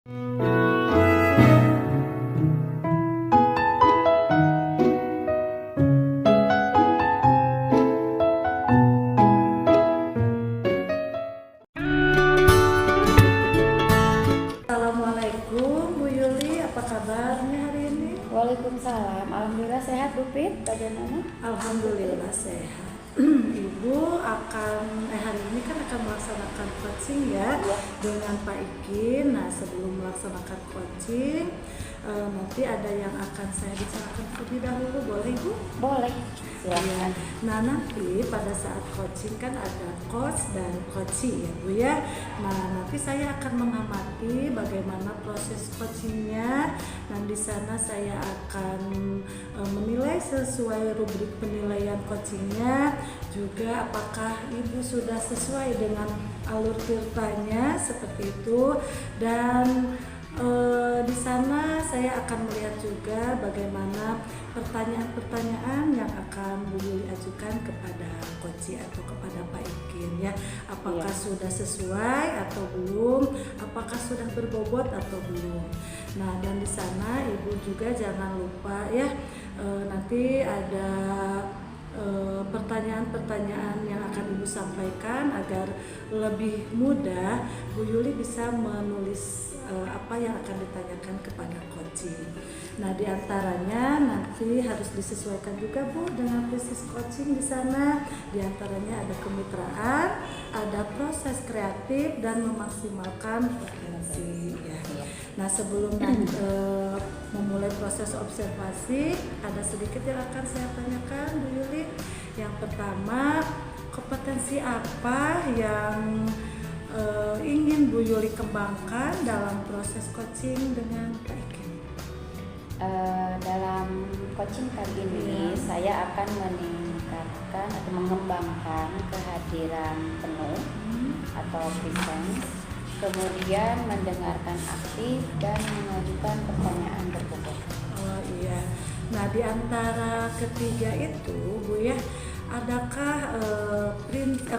Assalamualaikum Bu Yuli, apa kabarnya hari ini? Waalaikumsalam, alhamdulillah sehat Bu Pit, bagaimana? Alhamdulillah sehat. Ibu hari ini kan akan melaksanakan coaching ya dengan Pak Ikin. Nah, sebelum melaksanakan coaching nanti ada yang akan saya bicarakan terlebih dahulu, boleh Bu? Boleh, silakan. Nah, nanti pada saat coaching kan ada coach dan coachee ya Bu ya. Nah, nanti saya akan mengamati bagaimana proses coachingnya. Dan di sana saya akan menilai sesuai rubrik penilaian coachingnya, juga apakah Ibu sudah sesuai dengan alur tirtanya seperti itu. Dan di sana saya akan melihat juga bagaimana pertanyaan-pertanyaan yang akan Bu Yuli ajukan kepada coachee atau kepada Pak Ikin ya. Apakah sudah sesuai atau belum? Apakah sudah berbobot atau belum? Nah, dan di sana Ibu juga jangan lupa ya, nanti ada pertanyaan-pertanyaan yang akan Ibu sampaikan agar lebih mudah Bu Yuli bisa menulis apa yang akan ditanyakan kepada coaching. Nah, diantaranya nanti harus disesuaikan juga Bu dengan proses coaching di sana. Diantaranya ada kemitraan, ada proses kreatif dan memaksimalkan potensi ya. Nah, sebelum memulai proses observasi, ada sedikit yang akan saya tanyakan Bu Yuli. Yang pertama, kompetensi apa yang ingin Bu Yuli kembangkan dalam proses coaching dengan Pak Ikin? Dalam coaching kali ini saya akan meningkatkan atau mengembangkan kehadiran penuh atau presence, kemudian mendengarkan aktif dan mengajukan pertanyaan berbobot. Oh iya. Nah, di antara ketiga itu Bu ya, adakah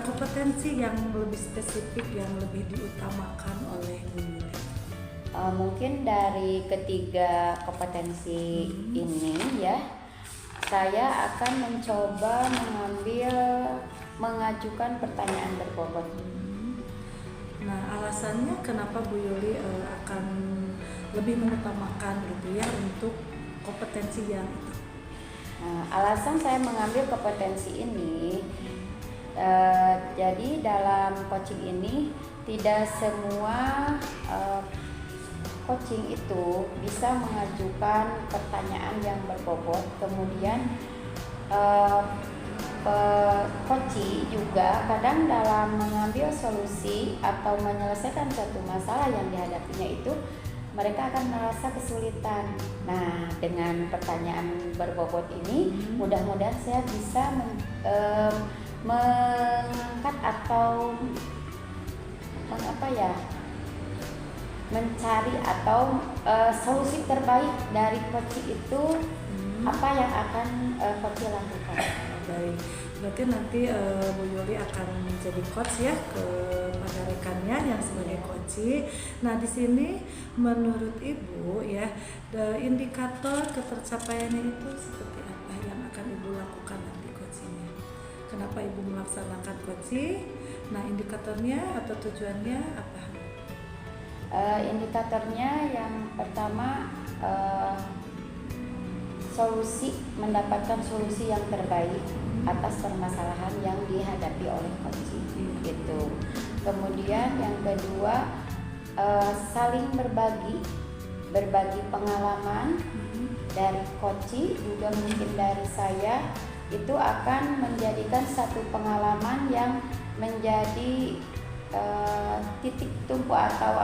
kompetensi yang lebih spesifik yang lebih diutamakan oleh Bu Yuli? Mungkin dari ketiga kompetensi ini ya, saya akan mencoba mengajukan pertanyaan berbobot. Nah, alasannya kenapa Bu Yuli akan lebih mengutamakan gitu ya untuk kompetensi yang itu? Alasan saya mengambil kompetensi ini, jadi dalam coaching ini tidak semua coaching itu bisa mengajukan pertanyaan yang berbobot. Kemudian coaching juga kadang dalam mengambil solusi atau menyelesaikan satu masalah yang dihadapinya itu mereka akan merasa kesulitan. Nah, dengan pertanyaan berbobot ini, mudah-mudahan saya bisa mengangkat atau mencari atau solusi terbaik dari coaching itu apa yang akan coaching lakukan. Baik, berarti nanti Bu Yuli akan menjadi coach ya kepada rekannya yang sebagai coaching. Nah, di sini menurut Ibu ya, indikator ketercapaiannya itu seperti apa yang akan Ibu lakukan nanti coachingnya? Kenapa Ibu melaksanakan coaching? Nah, indikatornya atau tujuannya apa? Indikatornya yang pertama mendapatkan solusi yang terbaik atas permasalahan yang dihadapi oleh coaching gitu. Kemudian yang kedua, saling berbagi pengalaman dari coaching, juga mungkin dari saya, itu akan menjadikan satu pengalaman yang menjadi titik tumpu atau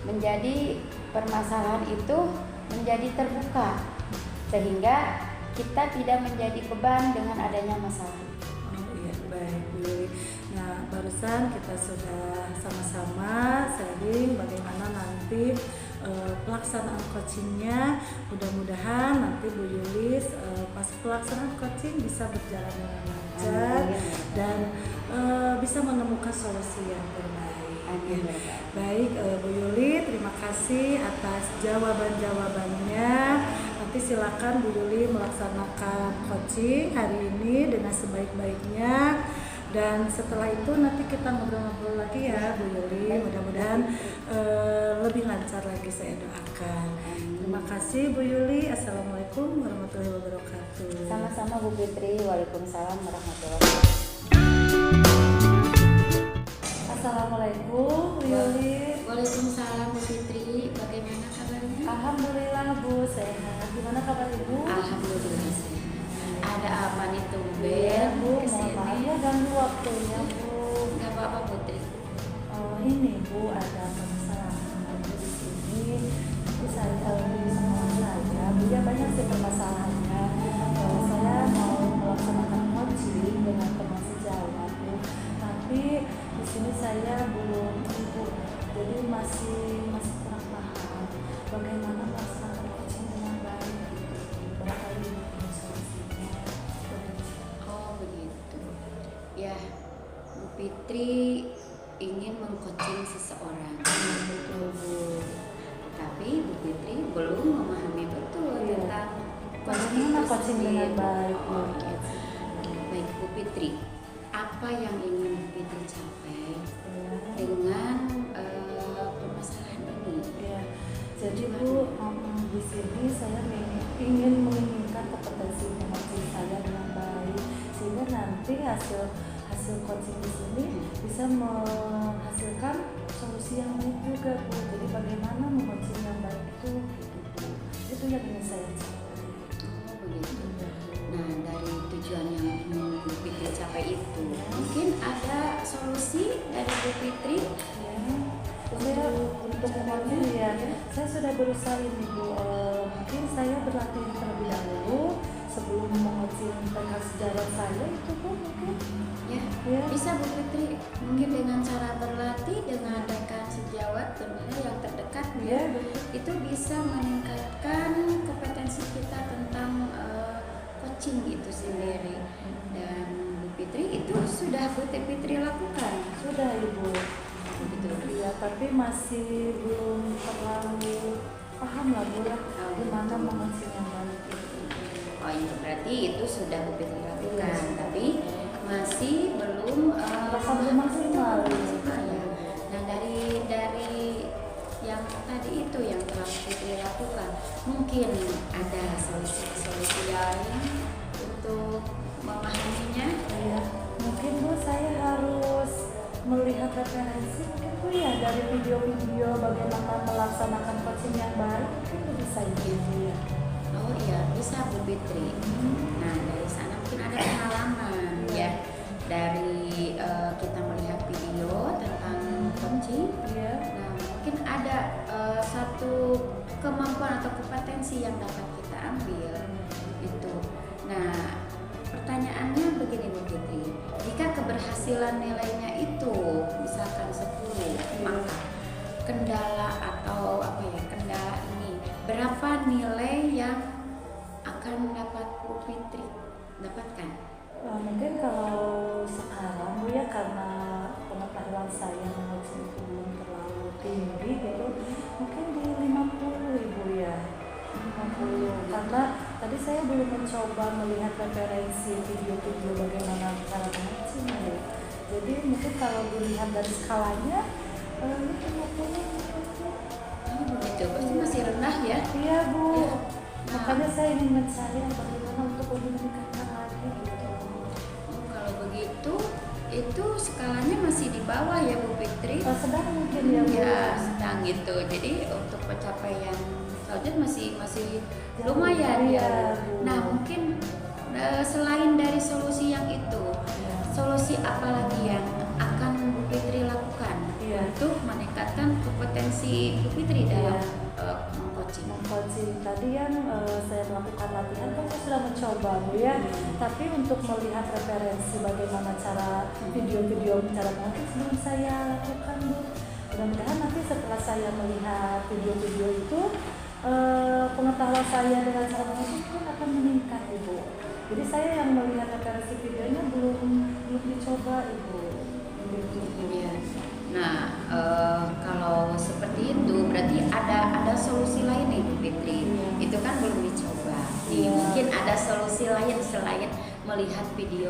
menjadi permasalahan itu menjadi terbuka, sehingga kita tidak menjadi beban dengan adanya masalah. Oh iya, baik Bu Yuli. Nah, barusan kita sudah sama-sama sharing bagaimana nanti pelaksanaan coachingnya. Mudah-mudahan nanti Bu Yuli pas pelaksanaan coaching bisa berjalan dengan lancar dan bisa menemukan solusi yang terbaik. Amin ya Rabbal Alamin. Baik, Bu Yuli, terima kasih atas jawaban-jawabannya. Nanti silakan Bu Yuli melaksanakan coaching hari ini dengan sebaik-baiknya. Dan setelah itu nanti kita ngobrol-ngobrol lagi ya Bu Yuli. Mudah-mudahan lebih lancar lagi, saya doakan. Terima kasih Bu Yuli. Assalamualaikum warahmatullahi wabarakatuh. Sama-sama Bu Fitri. Waalaikumsalam warahmatullahi wabarakatuh. Assalamualaikum Bu Yuli. Waalaikumsalam Bu Fitri, bagaimana kabarnya? Alhamdulillah Bu, sehat. Gimana kabar Ibu? Alhamdulillah sehat. Ada apa nih Iya tumben Bu, mohon kesini? maaf ya ganggu waktunya Bu. Gak apa-apa Putri. Ini Bu, ada permasalahan di sini. Tapi saya di sekolah saya, Bu ya banyak sih permasalahannya. Saya mau melaksanakan coaching dengan teman sejawat Bu, tapi di sini saya belum Ibu, jadi masih kurang paham bagaimana melaksanakan coaching dengan baik gitu. Barangkali Ibu punya solusinya. Oh begitu. Ya, Bu Fitri ingin mengcoaching seseorang. Betul Bu. Tapi Bu Fitri belum memahami betul Iya. tentang Bagaimana itu coaching dengan sendiri. baik Bu? Oh, gitu. Baik Bu Fitri, apa yang ingin Bu Fitri capai dengan permasalahan ini? Ya, jadi Bu, di sini saya ingin menginginkan kompetensi coaching saya dengan baik, sehingga nanti hasil coaching di sini bisa menghasilkan solusi yang baik juga Bu. Jadi bagaimana mengcoaching yang baik itu, gitu Bu. Itu yang ingin saya capai. Oh begitu. Nah, dari tujuan yang ingin Bu Fitri capai itu, mungkin ada solusi dari Bu Fitri Ya, saya untuk coaching ya, saya sudah berusaha ini Bu. Mungkin saya berlatih terlebih dahulu sebelum mencoaching rekan sejawat saya itu Bu, mungkin. ya. Ya. Bisa Bu Fitri, mungkin dengan cara berlatih dengan rekan sejawat tentunya yang terdekat Ya, ya, betul. itu bisa meningkatkan kompetensi kita tentang coaching itu sendiri. Dan Bu Fitri itu sudah Bu Fitri lakukan. Sudah Ibu. Begitu. Ya, tapi masih belum terlalu paham lah Bu ya, gimana mengoncing yang baik itu. Oh itu berarti itu sudah Bu Fitri lakukan, Iya. tapi masih belum Rasa belum maksimal. maksimal, ya. Nah dari yang tadi itu yang telah Bu Fitri lakukan, mungkin ada solusi lain untuk memahaminya. Ya, mungkin Bu saya harus melihat referensi mungkin Bu ya dari video-video bagaimana melaksanakan coaching yang baik, mungkin itu bisa Ibu ya. Oh iya bisa Bu Fitri. Nah dari sana mungkin ada pengalaman ya dari kita melihat video tentang coaching. Iya. Nah mungkin ada satu kemampuan atau kompetensi yang dapat kita ambil itu. Nah pertanyaannya begini Bu Fitri, jika keberhasilan nilainya itu misalkan 10, maka kendala atau kendala ini berapa nilai yang akan dapat Bu Fitri dapatkan? Mungkin kalau sekarang Bu ya, karena pengetahuan saya mengocean itu belum terlalu tinggi gitu, mungkin di 50 Ibu ya. 50, karena tadi saya belum mencoba melihat referensi video-video bagaimana cara mengocean ya. Jadi mungkin kalau dilihat dari skalanya ini 50. Oh begitu, pasti masih rendah ya? Iya Bu. Ya. Makanya saya ingin mencari bagaimana untuk lebih meningkatkan lagi gitu. Kalau begitu itu skalanya masih di bawah ya Bu Fitri? Sedang mungkin ya Bu. Ya sedang gitu. Jadi untuk pencapaian selanjutnya masih lumayan Iya, ya. Bu. Nah mungkin selain dari solusi yang itu, Iya. solusi apa lagi yang akan Bu Fitri lakukan Iya. untuk meningkatkan kompetensi Bu Fitri dalam coaching? Coaching tadi yang saya melakukan latihan kan saya sudah mencoba Bu ya, tapi untuk melihat referensi bagaimana cara video-video cara mengoncing belum saya lakukan Bu. Mudah-mudahan nanti setelah saya melihat video-video itu pengetahuan saya dengan cara mengoncing pun akan meningkat Ibu. Jadi saya yang melihat referensi videonya belum dicoba Ibu. Begitu Bu. Iya. Nah, kalau seperti itu berarti ada solusi lain nih Bu Fitri. Itu kan belum dicoba. Mungkin ada solusi lain selain melihat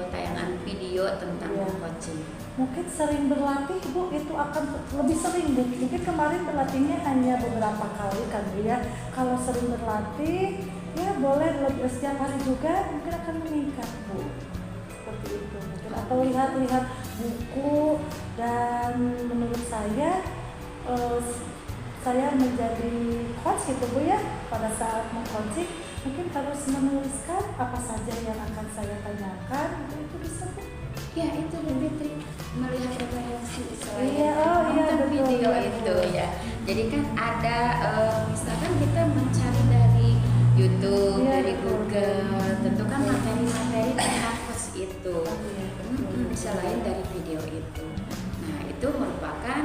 tayangan video tentang coaching. Mungkin sering berlatih Bu, itu akan lebih sering Bu. Mungkin kemarin berlatihnya hanya beberapa kali kan Bu ya. Kalau sering berlatih ya boleh lebih setiap hari juga, mungkin akan meningkat Bu. Seperti itu mungkin, atau lihat-lihat buku. Dan menurut saya menjadi coach gitu Bu ya, pada saat meng-coaching mungkin harus menuliskan apa saja yang akan saya tanyakan, itu bisa Bu. Ya itu Bu Fitri, melihat referensi selain betul, video itu ya. Jadi kan ada misalkan kita mencari dari YouTube, dari Google, tentu kan materi-materi tentang coach itu. Selain dari video itu. Nah, itu merupakan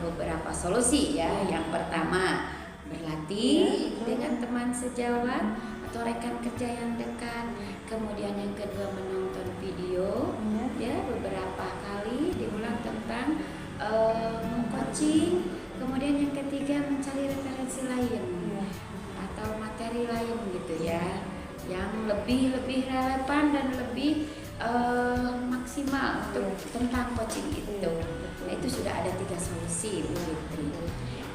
beberapa solusi ya. Yang pertama, berlatih dengan teman sejawat atau rekan kerja yang dekat. Kemudian yang kedua, menonton video ya beberapa kali diulang tentang coaching. Kemudian yang ketiga, mencari referensi lain atau materi lain gitu ya, yang lebih relevan dan lebih maksimal untuk tentang coaching itu. Nah, itu sudah ada 3 solusi Bu Fitri.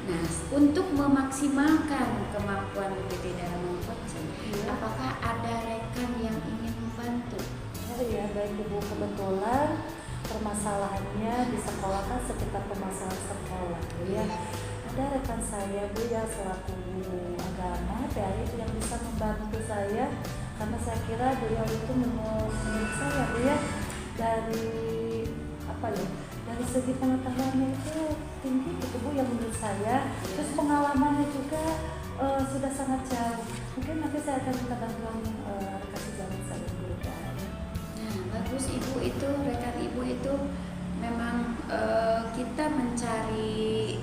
Nah, untuk memaksimalkan kemampuan Bu Fitri dalam meng-coaching, apakah ada rekan yang ingin membantu? Ya baik Ibu, kebetulan permasalahannya di sekolah kan sekitar permasalahan sekolah ya. Ada rekan saya Bu yang selaku guru agama PAI yang bisa membantu saya, karena saya kira beliau itu menurut saya Bu ya, dari dari segi pengetahuannya itu tinggi gitu Bu yang menurut saya, terus pengalamannya juga sudah sangat jauh. Mungkin nanti saya akan minta bantuan rekan sejawat saya dulu. Nah, bagus Ibu, itu rekan Ibu itu memang kita mencari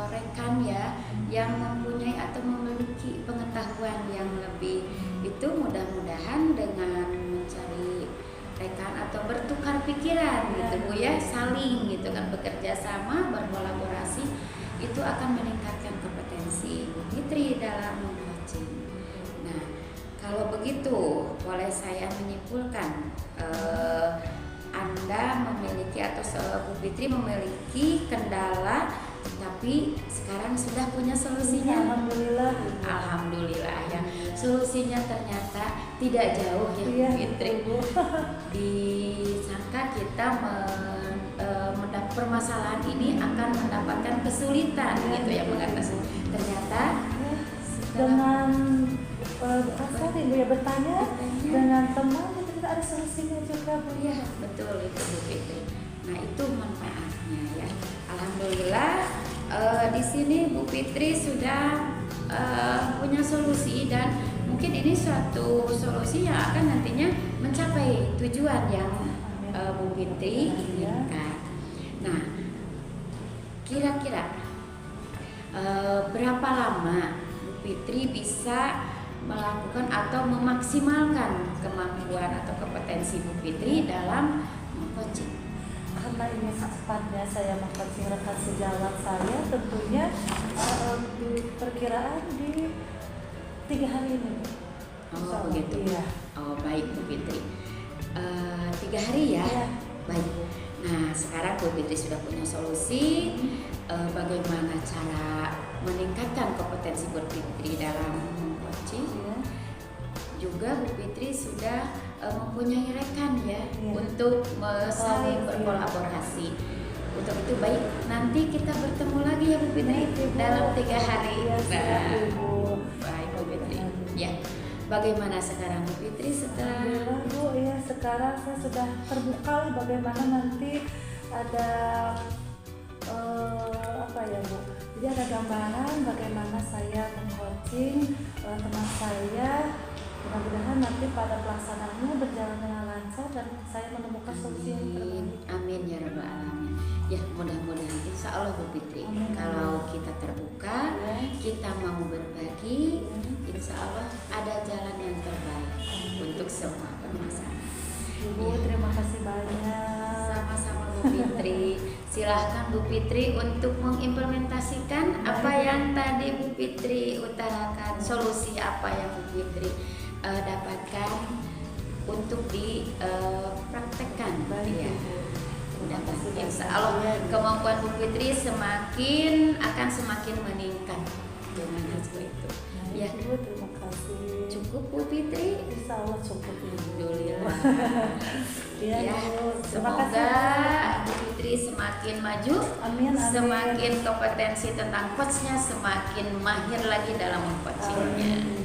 rekan ya yang mempunyai atau memiliki pengetahuan yang lebih. Itu mudah-mudahan dengan mencari rekan atau bertukar pikiran gitu Bu ya, saling gitu kan, bekerja sama, berkolaborasi, itu akan meningkatkan kompetensi Bu Fitri dalam meng-coaching. Nah, kalau begitu boleh saya menyimpulkan Anda memiliki atau Bu Fitri memiliki kendala, tapi sekarang sudah punya solusinya. Alhamdulillah ya. Solusinya ternyata tidak jauh ya Bu Fitri. Disangka kita permasalahan ini akan mendapatkan kesulitan gitu ya mengatasi. Ternyata dengan Ibu ya bertanya dengan teman, itu ada solusinya juga Bu ya. Betul itu Bu Fitri. Nah, itu manfaatnya ya. Alhamdulillah di sini Bu Fitri sudah punya solusi, dan mungkin ini suatu solusi yang akan nantinya mencapai tujuan yang Bu Fitri inginkan. Nah, kira-kira berapa lama Bu Fitri bisa melakukan atau memaksimalkan kemampuan atau kompetensi Bu Fitri dalam coaching? Karena ini secepatnya saya meng-coaching rekan sejawat saya, tentunya perkiraan di 3 hari ini. Oh begitu. Iya. Oh baik Bu Fitri. 3 hari ya. Baik. Nah, sekarang Bu Fitri sudah punya solusi bagaimana cara meningkatkan kompetensi Bu Fitri dalam coaching. Juga Bu Fitri sudah mempunyai rekan ya untuk saling berkolaborasi. Untuk itu baik, nanti kita bertemu lagi ya Bu Fitri dalam 3 hari. Baik Bu Fitri. Ya. Bagaimana sekarang Bu Fitri setelah Bu ya, sekarang saya sudah terbuka bagaimana nanti ada Bu. Jadi ada gambaran bagaimana saya meng-coaching teman saya. Mudah-mudahan nanti pada pelaksanaannya berjalan dengan lancar dan saya menemukan solusi yang terbaik. Amin ya rabbal alamin. Ya, mudah-mudahan insya Allah Bu Fitri. Kalau kita terbuka, kita mau berbagi, insya Allah ada jalan yang terbaik untuk semua permasalahan. Ibu, terima kasih banyak. Sama-sama Bu Fitri. Silahkan Bu Fitri untuk mengimplementasikan apa yang tadi Bu Fitri utarakan, solusi apa yang Bu Fitri dapatkan untuk dipraktekkan. Ya. Mudah-mudahan insya Allah kemampuan Bu Fitri akan semakin meningkat dengan hasil itu. Ya, Ibu, terima kasih. cukup Bu Fitri. Insya Allah cukup Ibu. Alhamdulillah. Iya, Ya, Ibu. Terima semoga kasih. Bu Fitri semakin maju, Amin, amin. semakin kompetensi tentang coachnya, semakin mahir lagi dalam mengcoachingnya.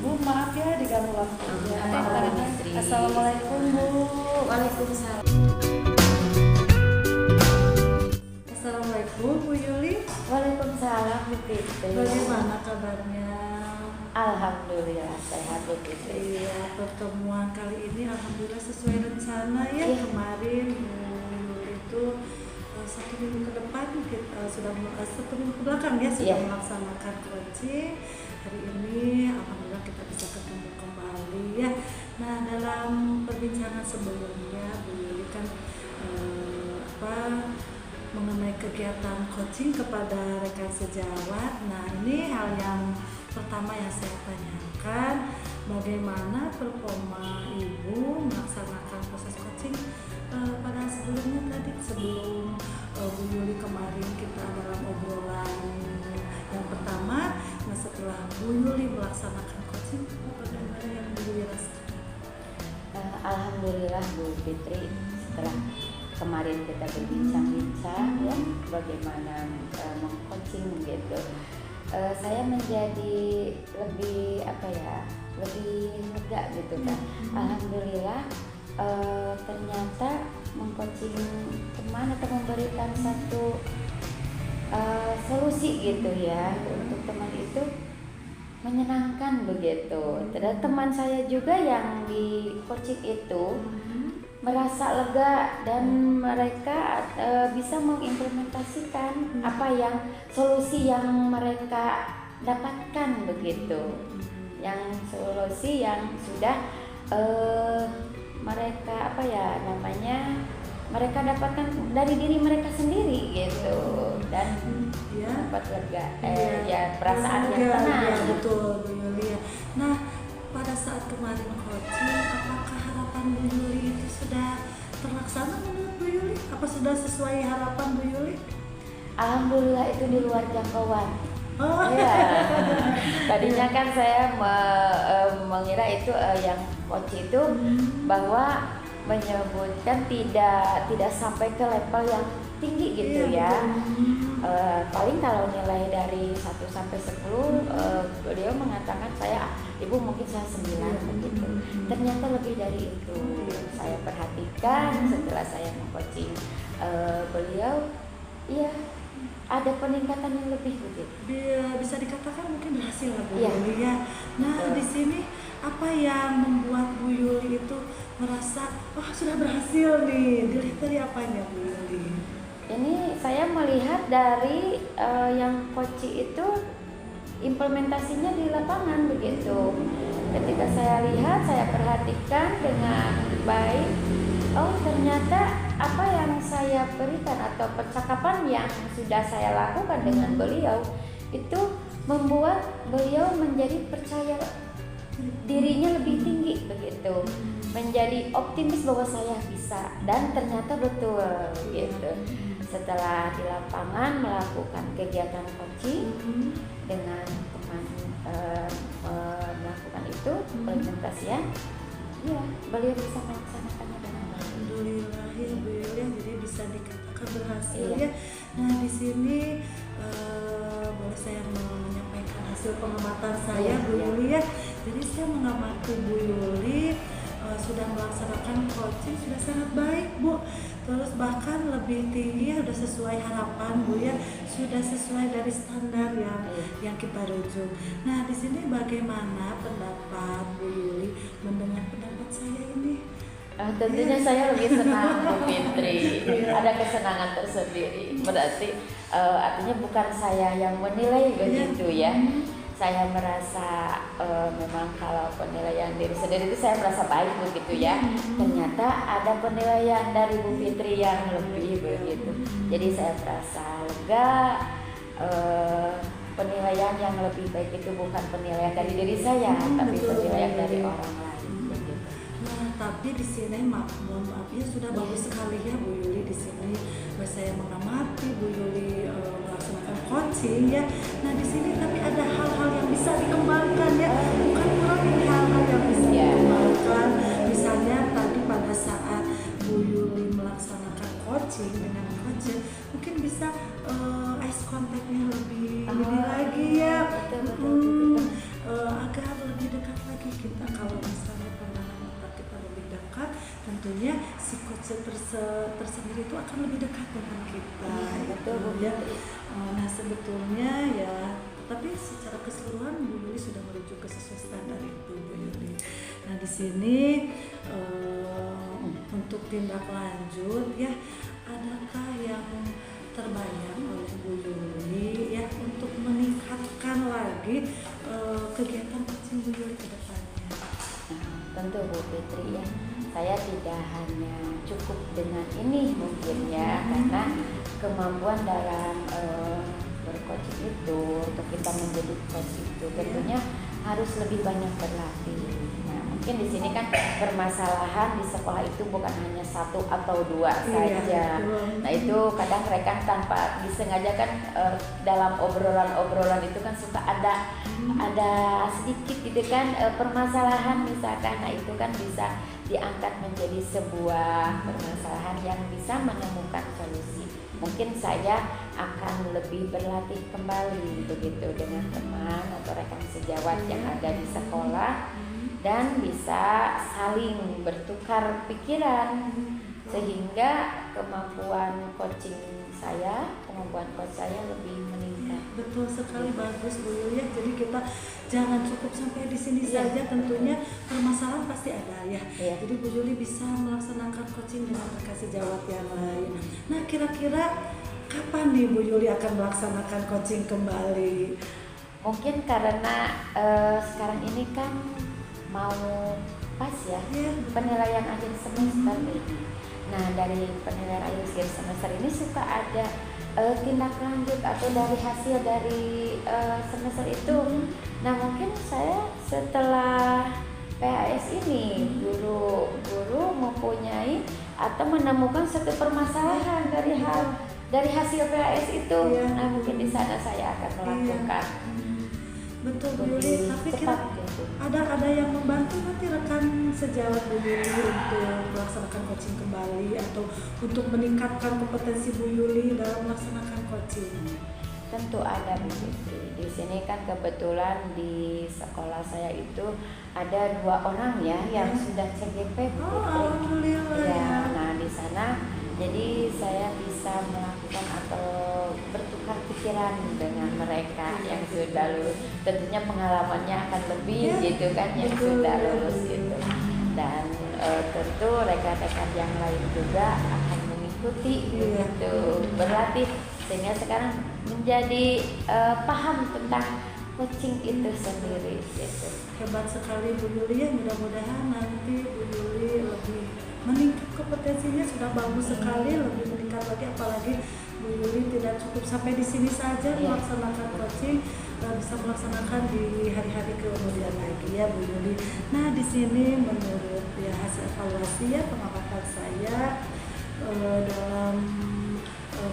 Ibu, maaf ya diganggu waktunya. Apa-apa, Bu Fitri. Assalamualaikum Bu. Waalaikumsalam. Assalamualaikum Bu Yuli. Waalaikumsalam Bu Fitri. Bagaimana kabarnya? Alhamdulillah sehat Bu Fitri. Iya, pertemuan kali ini alhamdulillah sesuai rencana ya. Iya. Kemarin Bu Yuli itu 1 minggu ke depan kita sudah 1 minggu ke belakang ya sudah Iya. melaksanakan coaching. Hari ini alhamdulillah kita bisa ketemu kembali ya. Nah, dalam perbincangan sebelumnya Bu Yuli kan mengenai kegiatan coaching kepada rekan sejawat. Nah, ini hal yang pertama yang saya tanyakan, bagaimana performa Ibu melaksanakan proses coaching pada sebelumnya tadi, sebelum Bu Yuli kemarin kita dalam obrolan yang pertama. Nah, setelah Bu Yuli melaksanakan coaching, bagaimana yang Bu Yuli rasakan? Alhamdulillah Bu Fitri, setelah kemarin kita berbincang-bincang ya bagaimana meng-coaching gitu, saya menjadi lebih lebih lega gitu kan. Alhamdulillah ternyata meng-coaching teman atau memberikan satu solusi gitu ya untuk teman itu menyenangkan begitu. Terus teman saya juga yang di coaching itu merasa lega dan mereka bisa mengimplementasikan apa yang solusi yang mereka dapatkan begitu, yang solusi yang sudah mereka mereka dapatkan dari diri mereka sendiri gitu, dan Ya. dapat lega Iya. perasaan yang Lega, tenang. iya, betul Bu Yuli. Nah, pada saat kemarin coaching, apakah harapan Bu Yuli itu sudah terlaksana menurut Bu Yuli? Apa sudah sesuai harapan Bu Yuli? Alhamdulillah itu di luar jangkauan. Oh, Iya. Tadinya kan saya mengira itu yang coach itu bahwa menyebutkan tidak sampai ke level yang tinggi gitu iya, ya. betul. Paling kalau nilai dari 1 sampai 10 beliau mengatakan ibu mungkin saya 9 begitu. Ternyata lebih dari itu. Saya perhatikan setelah saya meng-coaching beliau, iya ada peningkatan yang lebih begitu. Bisa dikatakan mungkin berhasil lah Bu Iya. Yuli ya. Nah, Betul. di sini apa yang membuat Bu Yuli itu merasa wah sudah berhasil nih? Dilihat dari apanya Bu Yuli? Ini saya melihat dari yang coach itu implementasinya di lapangan begitu. Ketika saya lihat, saya perhatikan dengan baik, oh ternyata apa yang saya berikan atau percakapan yang sudah saya lakukan dengan beliau itu membuat beliau menjadi percaya dirinya lebih tinggi begitu, menjadi optimis bahwa saya bisa, dan ternyata betul gitu. Setelah di lapangan melakukan kegiatan coaching dengan teman melakukan itu implementasian, ya beliau bisa melaksanakannya dengan baik. Alhamdulillah ya Bu Yuli, jadi bisa dikatakan berhasil Iya. ya. Nah, di sini boleh saya menyampaikan hasil pengamatan saya Iya, Bu iya. Yuli ya. Jadi saya mengamati Bu Yuli sudah melaksanakan coaching sudah sangat baik Bu. Terus bahkan lebih tinggi ya, sudah sesuai harapan Bu ya, sudah sesuai dari standar yang kita rujuk. Nah, di sini bagaimana pendapat Bu Yuli mendengar pendapat saya ini? Tentunya saya lebih senang Bu Fitri, ada kesenangan tersendiri. Berarti artinya bukan saya yang menilai begitu ya. saya merasa memang kalau penilaian diri sendiri itu saya merasa baik begitu ya. Ternyata ada penilaian dari Bu Fitri yang lebih begitu. Jadi saya merasa lega. Penilaian yang lebih baik itu bukan penilaian dari diri saya, tapi penilaian dari orang lain. Begitu. Nah, tapi di sini mohon maaf ya, sudah bagus sekali ya Bu Yuli di sini. Saya mengamati Bu Yuli melaksanakan coaching ya. Nah di sini tapi ada hal-hal yang bisa dikembangkan ya, bukan kurang hal-hal yang bisa dikembangkan. Misalnya tadi pada saat Bu Yuli melaksanakan coaching dengan coach, mungkin bisa eye contact-nya lebih lagi ya, agar lebih dekat lagi kita. Kalau misalnya pandangan mata kita lebih dekat, tentunya si coach tersendiri itu akan lebih dekat dengan kita. Betul, Bu. Ya. Nah sebetulnya ya, tapi secara keseluruhan Bu Yuli sudah merujuk ke sesuai standar itu, Bu Yuli. Nah di sini untuk tindak lanjut ya, adakah yang terbayang oleh Bu Yuli ya untuk meningkatkan lagi kegiatan coaching Bu Yuli ke depannya? Tentu Bu Fitri ya, saya tidak hanya cukup dengan ini mungkin ya, karena kemampuan dalam bercoaching itu, untuk kita menjadi coach itu tentunya harus lebih banyak berlatih. Nah mungkin di sini kan permasalahan di sekolah itu bukan hanya 1 atau 2 saja. Nah itu kadang mereka tanpa disengaja kan dalam obrolan itu kan suka ada sedikit gitu kan permasalahan misalkan. Nah itu kan bisa diangkat menjadi sebuah permasalahan yang bisa menemukan solusi. Mungkin saya akan lebih berlatih kembali begitu dengan teman atau rekan sejawat yang ada di sekolah, dan bisa saling bertukar pikiran sehingga kemampuan coaching saya, kemampuan coach saya lebih meningkat. Betul sekali, bagus Bu Yuli ya. Jadi kita jangan cukup sampai di sini saja, tentunya permasalahan pasti ada ya. Jadi Bu Yuli bisa melaksanakan coaching dengan rekan sejawat yang lain. Nah kira-kira kapan nih Bu Yuli akan melaksanakan coaching kembali? Mungkin karena sekarang ini kan mau pas ya, penilaian akhir semester ini. Nah dari penilaian akhir semester ini suka ada tindak lanjut atau dari hasil dari semester itu. Nah mungkin saya setelah PAS ini guru mempunyai atau menemukan satu permasalahan dari hasil PAS itu. Nah mungkin di sana saya akan melakukan. Betul Bu Yuli, tapi ada yang membantu nanti rekan sejawat Bu Yuli untuk melaksanakan coaching kembali atau untuk meningkatkan kompetensi Bu Yuli dalam melaksanakan coaching? Tentu ada Bu Fitri. Di sini kan kebetulan di sekolah saya itu ada 2 orang ya yang sudah CGP Bu Fitri. Alhamdulillah ya. Nah di sana jadi saya bisa melakukan atau bertukar pikiran dengan mereka yang sudah lulus. Tentunya pengalamannya akan lebih gitu kan yang sudah lulus gitu. Dan tentu rekan-rekan yang lain juga akan mengikuti gitu, berlatih sehingga sekarang menjadi paham tentang coaching itu sendiri gitu. Hebat sekali Bu Yuli ya, mudah-mudahan nanti Bu Yuli lebih meningkat kompetensinya, sudah bagus sekali, lebih meningkat lagi, apalagi Bu Yuli tidak cukup sampai di sini saja melaksanakan coaching, bisa melaksanakan di hari-hari kemudian lagi ya Bu Yuli. Nah di sini menurut ya hasil evaluasi ya pengamatan saya dalam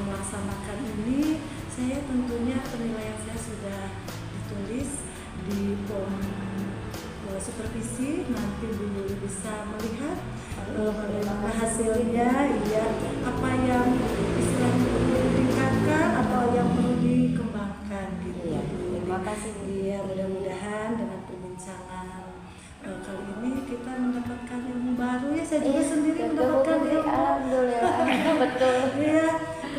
melaksanakan ini, saya tentunya penilaian saya sudah ditulis di form supervisi. Nanti Bu Yuli bisa melihat bagaimana hasilnya, ya apa yang istilahnya perlu ditingkatkan atau yang perlu dikembangkan gitu. Terima kasih. Iya, mudah-mudahan dengan perbincangan kali ini kita mendapatkan ilmu baru ya. Saya juga sendiri mendapatkan ilmu. Alhamdulillah. Betul. Iya,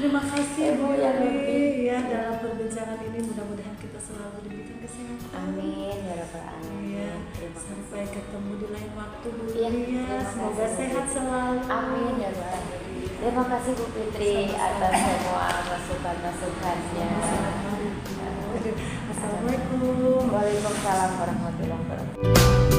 terima kasih Bu yang Yuli ya dalam perbincangan ini. Mudah-mudahan kita selalu diberikan kesehatan. Amin ya rabbal alamin. Iya, Terima kasih. sampai ketemu di lain waktu Bu Iya, Yuli ya. terima Semoga kasih. sehat selalu. Amin ya rabbal alamin. Iya. Terima kasih Bu Fitri atas semua masukan-masukannya. Assalamualaikum. Waalaikumsalam warahmatullahi wabarakatuh.